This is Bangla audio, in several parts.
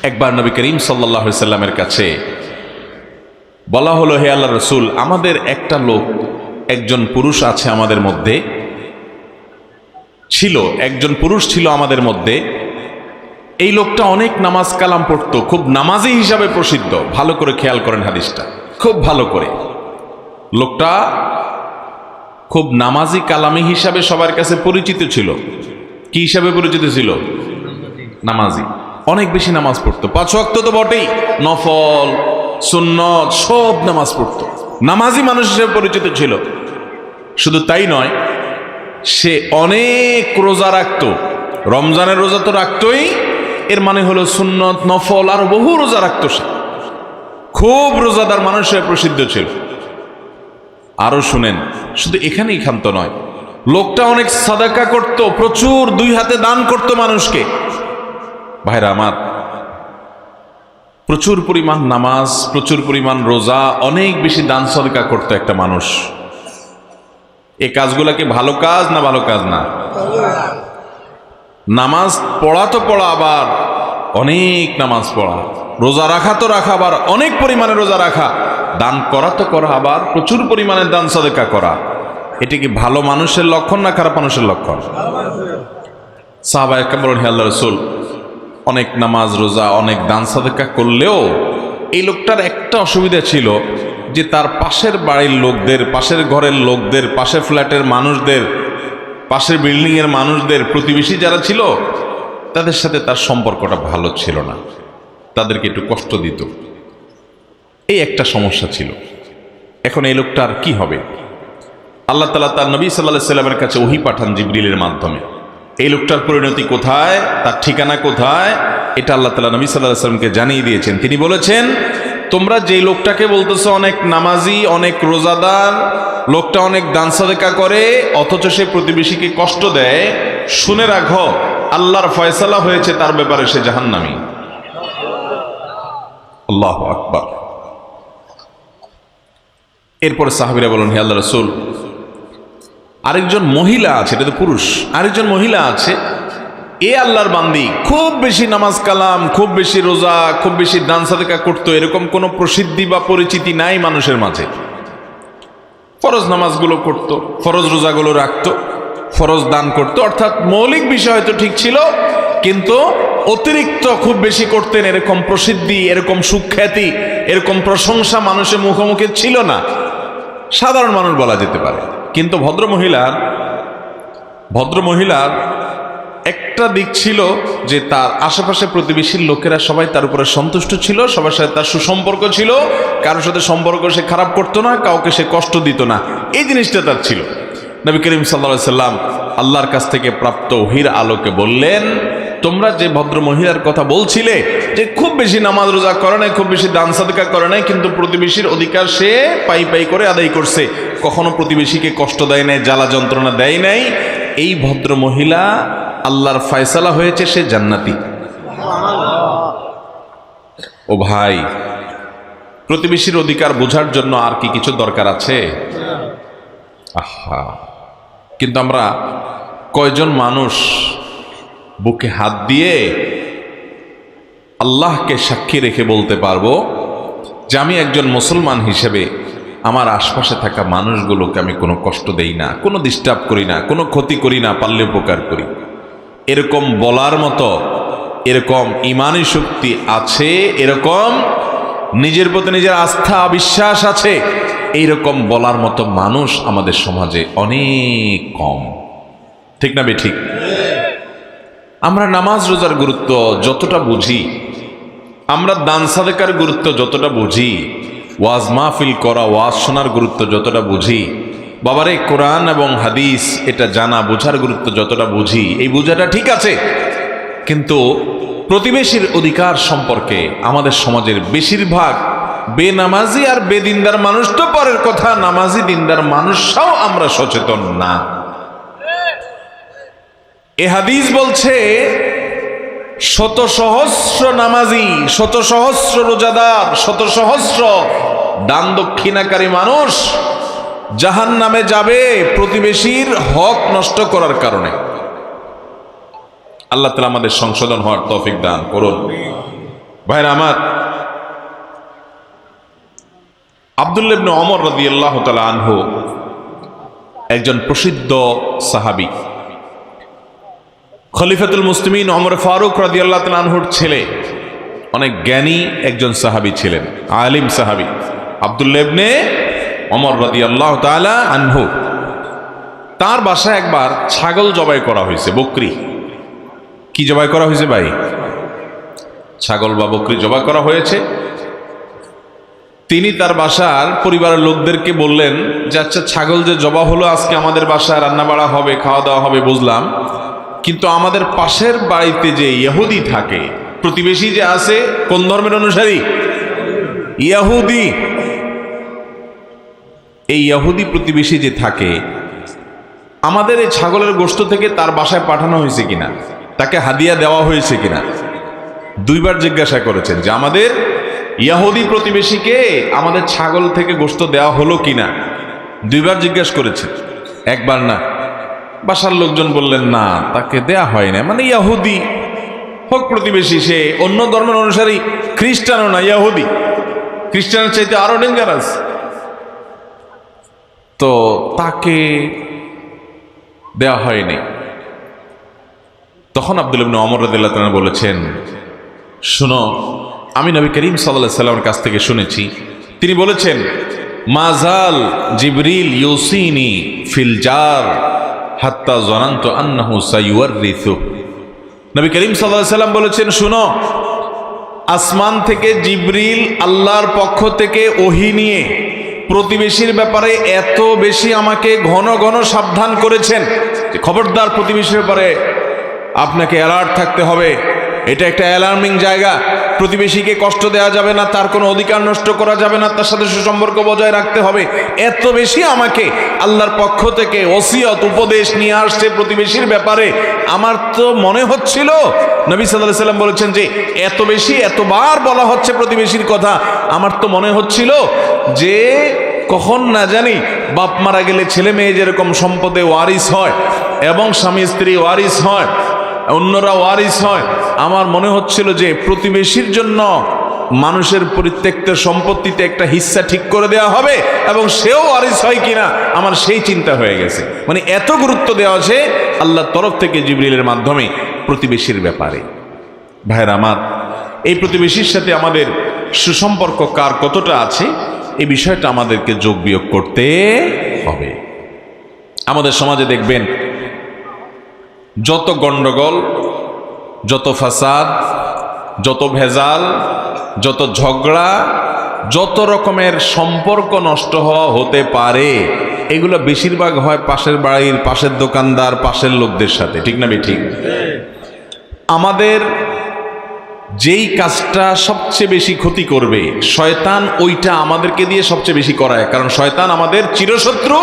একবার নবী করিম সাল্লাল্লাহু আলাইহি সাল্লামের কাছে বলা হলো, হে আল্লাহর রাসূল, আমাদের একটা লোক, একজন পুরুষ আছে আমাদের মধ্যে, একজন পুরুষ ছিল আমাদের মধ্যে। এই লোকটা অনেক নামাজ কালাম পড়তো, খুব নামাজি হিসাবে প্রসিদ্ধ। ভালো করে খেয়াল করেন হাদিসটা, খুব ভালো করে। লোকটা খুব নামাজি কালামি হিসাবে সবার কাছে পরিচিত ছিল। কি হিসাবে পরিচিত ছিল? নামাজি। অনেক বেশি নামাজ পড়তো, 5 ওয়াক্ত তো বটেই, নফল সুন্নত সব নামাজ পড়তো, নামাজি মানুষ হিসেবে পরিচিত ছিল। শুধু তাই নয়, সে অনেক রোজা রাখতো। রমজানের রোজা তো রাখতোই, এর মানে হলো সুন্নত নফল আর বহু রোজা রাখতো। সে খুব রোজাদার মানুষ হিসেবে প্রসিদ্ধ ছিল। আরো শুনেন, শুধু এখানেই ক্ষান্ত নয়, লোকটা অনেক সাদাকা করত, প্রচুর 2 হাতে দান করত মানুষকে। ভাইরা আমার, প্রচুর পরিমাণ নামাজ, প্রচুর পরিমাণ রোজা, অনেক বেশি দান সদকা করতো একটা মানুষ। এই কাজগুলা কি ভালো কাজ না ভালো কাজ না? নামাজ পড়া তো পড়া, আবার অনেক নামাজ পড়া, রোজা রাখা তো রাখা, আবার অনেক পরিমাণে রোজা রাখা, দান করা তো করা, আবার প্রচুর পরিমাণে দান সদকা করা। এটি কি ভালো মানুষের লক্ষণ না খারাপ মানুষের লক্ষণ? সাহাবায়ে কেরাম বলেন, হে আল্লাহর রাসূল, অনেক নামাজ রোজা অনেক দান সদকা করলেও এই লোকটার একটা অসুবিধা ছিল, যে তার পাশের বাড়ির লোকদের, পাশের ঘরের লোকদের, পাশের ফ্ল্যাটের মানুষদের, পাশের বিল্ডিং এর মানুষদের, প্রতিবেশী যারা ছিল তাদের সাথে তার সম্পর্কটা ভালো ছিল না, তাদেরকে একটু কষ্ট দিত। এই একটা সমস্যা ছিল। এখন এই লোকটার কি হবে? আল্লাহ তাআলা তার নবী সাল্লাল্লাহু আলাইহি সাল্লামের কাছে ওহী পাঠান জিবরিলের মাধ্যমে। এই লোকটার পরিণতি কোথায়, তার ঠিকানা কোথায়, এটা আল্লাহ তাআলা নবী সাল্লাল্লাহু আলাইহি সাল্লামকে জানিয়ে দিয়েছেন। তিনি বলেছেন, তোমরা যেই লোকটাকে বলতেছো অনেক নামাজি, অনেক রোজাদার, লোকটা অনেক দান সাদকা করে, অথচ সে প্রতিবেশীকে কষ্ট দেয়, শুনে রাখো, আল্লাহর ফয়সালা হয়েছে তার ব্যাপারে, সে জাহান্নামী। আল্লাহু আকবার। এরপরে সাহাবীরা বলেন, হে আল্লাহর রাসূল, আরেকজন মহিলা আছে, এটা তো পুরুষ, আরেকজন মহিলা আছে, এ আল্লাহর বান্দি, খুব বেশি নামাজ কালাম, খুব বেশি রোজা, খুব বেশি দান সাদকা করতো, এরকম কোনো প্রসিদ্ধি বা পরিচিতি নাই মানুষের মাঝে। ফরজ নামাজগুলো করতো, ফরজ রোজাগুলো রাখতো, ফরজ দান করতো, অর্থাৎ মৌলিক বিষয় হয়তো ঠিক ছিল, কিন্তু অতিরিক্ত খুব বেশি করতেন, এরকম প্রসিদ্ধি, এরকম সুখ্যাতি, এরকম প্রশংসা মানুষের মুখোমুখি ছিল না। সাধারণ মানুষ বলা যেতে পারে। কিন্তু ভদ্রমহিলার একটা দিক ছিল যে তার আশেপাশে প্রতিবেশীর লোকেরা সবাই তার উপরে সন্তুষ্ট ছিল, সবার সাথে তার সুসম্পর্ক ছিল, কারোর সাথে সম্পর্ক সে খারাপ করতো না, কাউকে সে কষ্ট দিত না, এই জিনিসটা তার ছিল। নবী করিম সাল্লাল্লাহু আলাইহি সাল্লাম আল্লাহর কাছ থেকে প্রাপ্ত ওহীর আলোকে বললেন, তোমরা যে ভদ্র মহিলার কথা বলছিলে, যে খুব বেশি নামাজ রোজা করে নাই, খুব বেশি দান সাদকা করে নাই, কিন্তু প্রতিবেশীর অধিকার সে পাই পাই করে আদায় করছে, কখনো প্রতিবেশীকে কষ্ট দেয় নাই, জ্বালা যন্ত্রণা দেয় নাই, এই ভদ্র মহিলা আল্লাহর ফয়সালা হয়েছে, সে জান্নাতি। ও ভাই, প্রতিবেশীর অধিকার বোঝার জন্য আর কি কিছু দরকার আছে? আহা, কিন্তু আমরা কয়জন মানুষ বুকে হাত দিয়ে আল্লাহকে সাক্ষী রেখে বলতে পারবো যে আমি একজন মুসলমান হিসেবে আমার আশপাশে থাকা মানুষগুলোকে আমি কোনো কষ্ট দেই না, কোনো ডিস্টার্ব করি না, কোনো ক্ষতি করি না, পারলে উপকার করি? এরকম বলার মতো, এরকম ঈমানী শক্তি আছে, এরকম নিজের প্রতি নিজের আস্থা বিশ্বাস আছে, এইরকম বলার মতো মানুষ আমাদের সমাজে অনেক কম। ঠিক না বেঠিক? আমরা নামাজ রোজার গুরুত্ব যতটা বুঝি, আমরা দান সাদকার গুরুত্ব যতটা বুঝি, ওয়াজ মাহফিল করা, ওয়াজ শোনার গুরুত্ব যতটা বুঝি, বাবারে কোরআন এবং হাদিস এটা জানা বোঝার গুরুত্ব যতটা বুঝি, এই বোঝাটা ঠিক আছে, কিন্তু প্রতিবেশীর অধিকার সম্পর্কে আমাদের সমাজের বেশিরভাগ বেনামাজি আর বেদিনদার মানুষ তো পরের কথা, নামাজি দিনদার মানুষরাও আমরা সচেতন না। এ হাদিস বলছে, শত সহস্র নামাজি, শত সহস্র রোজাদার, শত সহস্র দান দক্ষিণাকারী মানুষ জাহান্নামে যাবে প্রতিবেশীর হক নষ্ট করার কারণে। আল্লাহ তাআলা আমাদের সংশোধন হওয়ার তৌফিক দান করুন। ভাইরা আমার, আব্দুল্লাহ ইবনে ওমর রাদিয়াল্লাহু তাআলা আনহু একজন প্রসিদ্ধ সাহাবী, খলিফাতুল মুসলিমিন ওমর ফারুক রাদিয়াল্লাহু তাআলা আনহুর ছেলে, অনেক জ্ঞানী একজন সাহাবী ছিলেন, আলিম সাহাবী আব্দুল্লাহ ইবনে ওমর রাদিয়াল্লাহু তাআলা আনহু। তার বাসায় একবার ছাগল জবাই করা হয়েছে, বকরি। কি জবাই করা হয়েছে ভাই? ছাগল বা বকরি জবাই করা হয়েছে। তিনি তার বাসার পরিবারের লোকদেরকে বললেন যে আচ্ছা, ছাগল যে জবা হলো, আজকে আমাদের বাসায় রান্না বাড়া হবে, খাওয়া দাওয়া হবে বুঝলাম, কিন্তু আমাদের পাশের বাড়িতে যে ইহুদি থাকে, প্রতিবেশী যে আছে, কোন ধর্মের অনুসারী? ইহুদি। এই ইহুদি প্রতিবেশী যে থাকে, আমাদের এই ছাগলের গোশত থেকে তার বাসায় পাঠানো হয়েছে কিনা, তাকে হাদিয়া দেওয়া হয়েছে কিনা, দুইবার জিজ্ঞাসা করেছেন যে আমাদের ইহুদি প্রতিবেশীকে আমাদের ছাগল থেকে গোশত দেওয়া হলো কিনা, দুইবার জিজ্ঞাসা করেছেন, একবার না। বাসার লোকজন বললেন না, তাকে দেয়া হয় না। মানে ইহুদি হোক প্রতিবেশী, সে অন্য ধর্মের অনুসারী, খ্রিস্টানও না, ইহুদি। খ্রিস্টানের চাইতে আরো ডেঞ্জারাস। তো তাকে দেওয়া হয়নি। তখন আব্দুল্লাহ ইবনে ওমর রাদিয়াল্লাহু তাআলা বলেছেন, শুনো, আমি নবী করিম সাল্লাল্লাহু আলাইহি সাল্লামের কাছ থেকে শুনেছি, তিনি বলেছেন, মাজাল জিবরিল ইউসিনি ফিল জার হাত্তা জানান্তু আন্নাহু সায়ুয়ারিসু। নবী করিম সাল্লাল্লাহু আলাইহি সাল্লাম বলেছেন, শুনো, আসমান থেকে জিবরিল আল্লাহর পক্ষ থেকে ওহী নিয়ে প্রতিবেশীর ব্যাপারে এত বেশি আমাকে ঘন ঘন সাবধান করেছেন যে খবরদার, প্রতিবেশীর ব্যাপারে আপনাকে অ্যালার্ট থাকতে হবে। এটা একটা অ্যালার্মিং জায়গা, প্রতিবেশীকে কষ্ট দেওয়া যাবে না, তার কোনো অধিকার নষ্ট করা যাবে না, তার সাথে সুসম্পর্ক বজায় রাখতে হবে। এত বেশি আমাকে আল্লাহর পক্ষ থেকে ওসিয়ত, উপদেশ নিয়ে আসছে প্রতিবেশীর ব্যাপারে। আমার তো মনে হচ্ছিল, নবী সাল্লাল্লাহু আলাইহি সাল্লাম বলেছেন যে এত বেশি, এতবার বলা হচ্ছে প্রতিবেশীর কথা, আমার তো মনে হচ্ছিল যে কখন না জানি বাপ মারা গেলে ছেলে মেয়ে যেরকম সম্পদে ওয়ারিস হয় এবং স্বামী স্ত্রী ওয়ারিস হয়, অন্যরা ওয়ারিস হয়, আমার মনে হচ্ছিল যে প্রতিবেশীর জন্য মানুষের পরিত্যক্ত সম্পত্তিতে একটা হিস্সা ঠিক করে দেওয়া হবে এবং সেও ওয়ারিস হয় কিনা, আমার সেই চিন্তা হয়ে গেছে। মানে এত গুরুত্ব দেওয়া আছে আল্লাহর তরফ থেকে জিবরিলের মাধ্যমে প্রতিবেশীর ব্যাপারে। ভাইরা আমার, এই প্রতিবেশীর সাথে আমাদের সুসম্পর্ক কার কতটা আছে, এই বিষয়টা আমাদেরকে যোগ বিয়োগ করতে হবে। আমাদের সমাজে দেখবেন যত গন্ডগোল, যত ফাসাদ, যত ভেজাল, যত ঝগড়া, যত রকমের সম্পর্ক নষ্ট হওয়া হতে পারে, এগুলো বেশিরভাগ হয় পাশের বাড়ির, পাশের দোকানদার, পাশের লোকদের সাথে। ঠিক না বেঠিক? আমাদের যেই কাজটা সবচেয়ে বেশি ক্ষতি করবে, শয়তান ওইটা আমাদেরকে দিয়ে সবচেয়ে বেশি করায়। কারণ শয়তান আমাদের চিরশত্রু।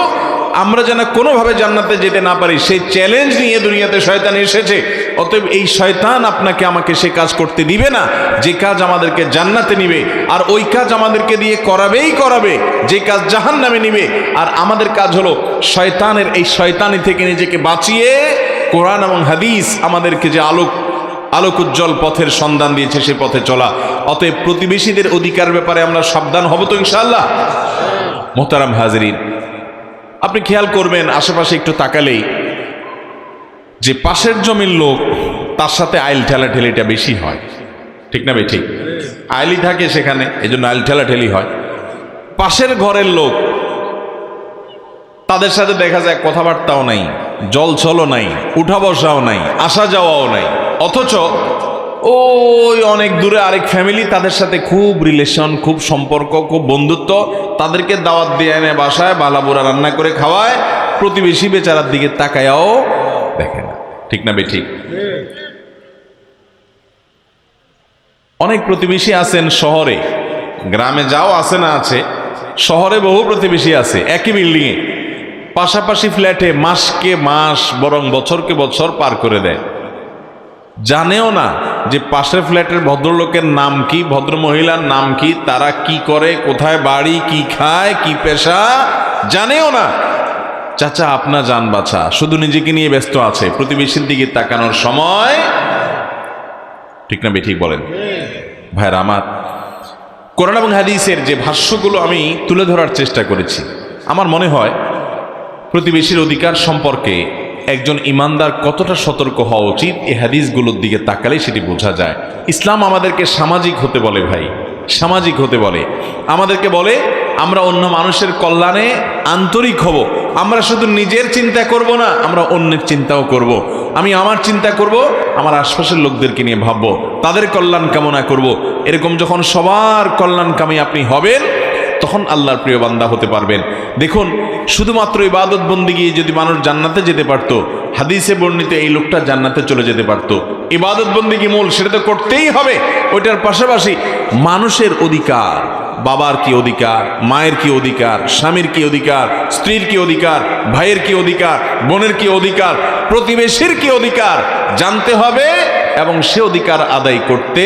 আমরা যেন কোনোভাবে জান্নাতে যেতে না পারি, সেই চ্যালেঞ্জ নিয়ে দুনিয়াতে শয়তান এসেছে। অতএব এই শয়তান আপনাকে আমাকে সে কাজ করতে দিবে না যে কাজ আমাদেরকে জান্নাতে নিবে, আর ওই কাজ আমাদেরকে দিয়ে করাবেই করাবে যে কাজ জাহান্নামে নিবে। আর আমাদের কাজ হলো শয়তানের এই শয়তানি থেকে নিজেকে বাঁচিয়ে কোরআন এবং হাদিস আমাদেরকে যে আলোক উজ্জ্বল পথের সন্ধান দিয়েছে সে পথে চলা। অতএব প্রতিবেশীদের অধিকার ব্যাপারে আমরা সাবধান হব তো ইনশাআল্লাহ। মোহতারাম হাজরিন, আপনি খেয়াল করবেন আশেপাশে একটু তাকালেই যে পাশের জমির লোক, তার সাথে আইল ঠেলাঠেলিটা বেশি হয়। ঠিক না ভাই? ঠিক, আইলি থাকে সেখানে, এই জন্য আইল ঠেলাঠেলি হয়। পাশের ঘরের লোক, তাদের সাথে দেখা যায় কথাবার্তাও নাই, জল ছলও নাই, উঠা বসাও নাই, আসা যাওয়াও নাই। অথচ ওই অনেক দূরে আরেক ফ্যামিলি, তাদের সাথে খুব রিলেশন, খুব সম্পর্ক, খুব বন্ধুত্ব। তাদেরকে দাওয়াত দিয়ে এনে বাসায় বালাবুরা রান্না করে খাওয়ায়, প্রতিবেশী বেচারার দিকে তাকায়াও দেখে না। ঠিক না বেঠিক? অনেক প্রতিবেশী আছেন শহরে, গ্রামে যাও আছে না আছে, শহরে বহু প্রতিবেশী আছে একই বিল্ডিংয়ে, পাশাপাশি ফ্ল্যাটে মাসকে মাস বরং বছরকে বছর পার করে দেয়। জানেও না যে পাশের ফ্ল্যাটের ভদ্রলোকের নাম কি, ভদ্র মহিলার নাম কি, তারা কি করে, কোথায় বাড়ি, কি খায়, কি পেশা, জানেও না। চাচা আপনা জান বাছা, শুধু নিজেকে নিয়ে ব্যস্ত আছে, প্রতিবেশীর দিকে তাকানোর সময়। ঠিক না বেঠিক বলেন? ভাইরা আমার, কোরআন এবং হাদিসের যে ভাষ্যগুলো আমি তুলে ধরার চেষ্টা করেছি, আমার মনে হয় প্রতিবেশীর অধিকার সম্পর্কে একজন ইমানদার কতটা সতর্ক হওয়া উচিত এই হাদিসগুলোর দিকে তাকালে সেটি বোঝা যায়। ইসলাম আমাদেরকে সামাজিক হতে বলে ভাই, সামাজিক হতে বলে, আমাদেরকে বলে আমরা অন্য মানুষের কল্যাণে আন্তরিক হব। আমরা শুধু নিজের চিন্তা করব না, আমরা অন্যের চিন্তাও করব। আমি আমার চিন্তা করব, আমার আশপাশের লোকদেরকে নিয়ে ভাববো, তাদের কল্যাণ কামনা করব। এরকম যখন সবার কল্যাণকামী আপনি হবেন, তখন আল্লাহর প্রিয় বান্দা হতে পারবেন। দেখুন, শুধুমাত্র ইবাদত বন্দিগি যদি মানুষ জান্নাতে যেতে পারত, হাদিসে বর্ণিত এই লোকটা জান্নাতে চলে যেতে পারত। ইবাদত বন্দিগি মূল, সেটা তো করতেই হবে। ওইটার পাশাপাশি মানুষের অধিকার, বাবার কি অধিকার, মায়ের কি অধিকার, স্বামীর কি অধিকার, স্ত্রীর কি অধিকার, ভাইয়ের কি অধিকার, বোনের কি অধিকার, প্রতিবেশীর কি অধিকার জানতে হবে এবং সে অধিকার আদায় করতে